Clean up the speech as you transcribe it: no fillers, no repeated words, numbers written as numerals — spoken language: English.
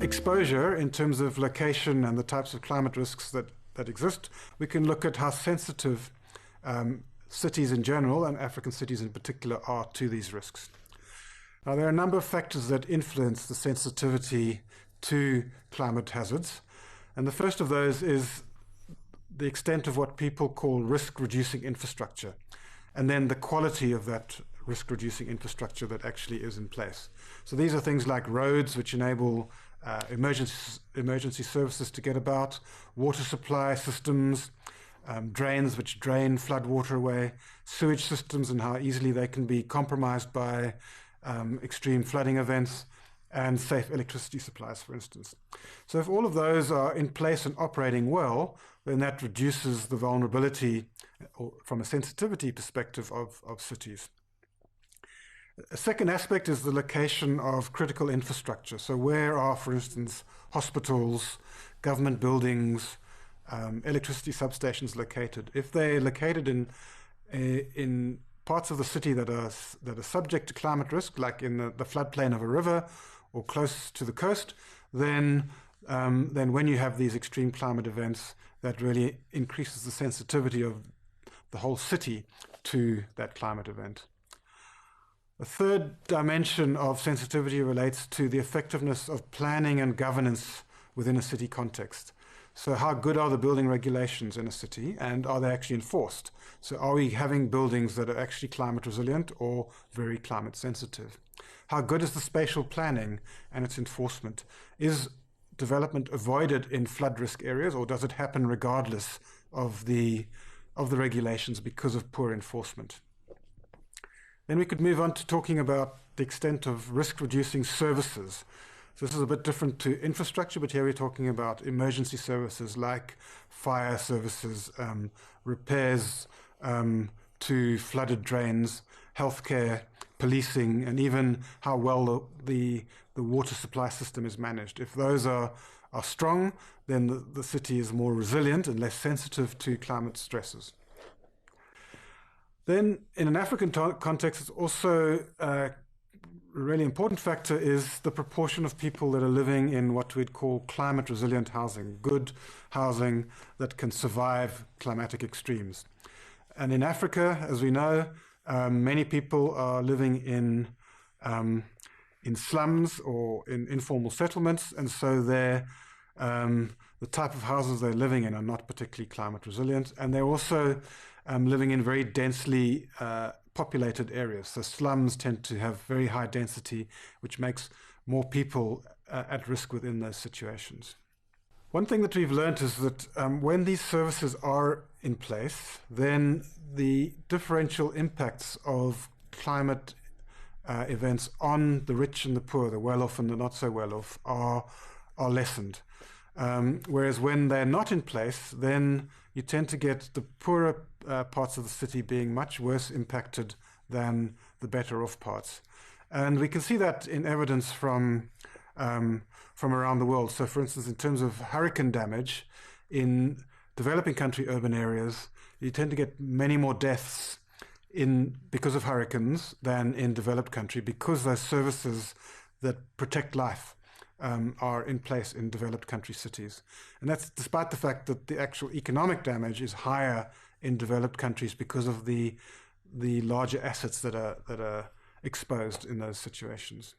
exposure in terms of location and the types of climate risks that exist, we can look at how sensitive cities in general and African cities in particular are to these risks. Now, there are a number of factors that influence the sensitivity to climate hazards, and the first of those is the extent of what people call risk-reducing infrastructure, and then the quality of that risk-reducing infrastructure that actually is in place. So these are things like roads, which enable emergency services to get about, water supply systems, drains which drain flood water away, sewage systems and how easily they can be compromised by extreme flooding events, and safe electricity supplies, for instance. So if all of those are in place and operating well, then that reduces the vulnerability from a sensitivity perspective of cities. A second aspect is the location of critical infrastructure. So where are, for instance, hospitals, government buildings, electricity substations located? If they're located in parts of the city that are subject to climate risk, like in the floodplain of a river or close to the coast, then when you have these extreme climate events, that really increases the sensitivity of the whole city to that climate event. A third dimension of sensitivity relates to the effectiveness of planning and governance within a city context. So how good are the building regulations in a city, and are they actually enforced? So are we having buildings that are actually climate resilient or very climate sensitive? How good is the spatial planning and its enforcement? Is development avoided in flood risk areas, or does it happen regardless of the regulations because of poor enforcement? Then we could move on to talking about the extent of risk-reducing services. So this is a bit different to infrastructure, but here we're talking about emergency services like fire services, repairs to flooded drains, healthcare, policing, and even how well the water supply system is managed. If those are strong, then the city is more resilient and less sensitive to climate stresses. Then, in an African context, it's also a really important factor is the proportion of people that are living in what we'd call climate resilient housing, good housing that can survive climatic extremes. And in Africa, as we know, many people are living in slums or in informal settlements, and so the type of houses they're living in are not particularly climate resilient, and they're also living in very densely populated areas. So slums tend to have very high density, which makes more people at risk within those situations. One thing that we've learned is that when these services are in place, then the differential impacts of climate events on the rich and the poor, the well-off and the not so well-off, are lessened. Whereas when they're not in place, then you tend to get the poorer parts of the city being much worse impacted than the better off parts. And we can see that in evidence from around the world. So for instance, in terms of hurricane damage, in developing country urban areas, you tend to get many more deaths because of hurricanes than in developed country, because those services that protect life are in place in developed country cities. And that's despite the fact that the actual economic damage is higher in developed countries because of the larger assets that are exposed in those situations.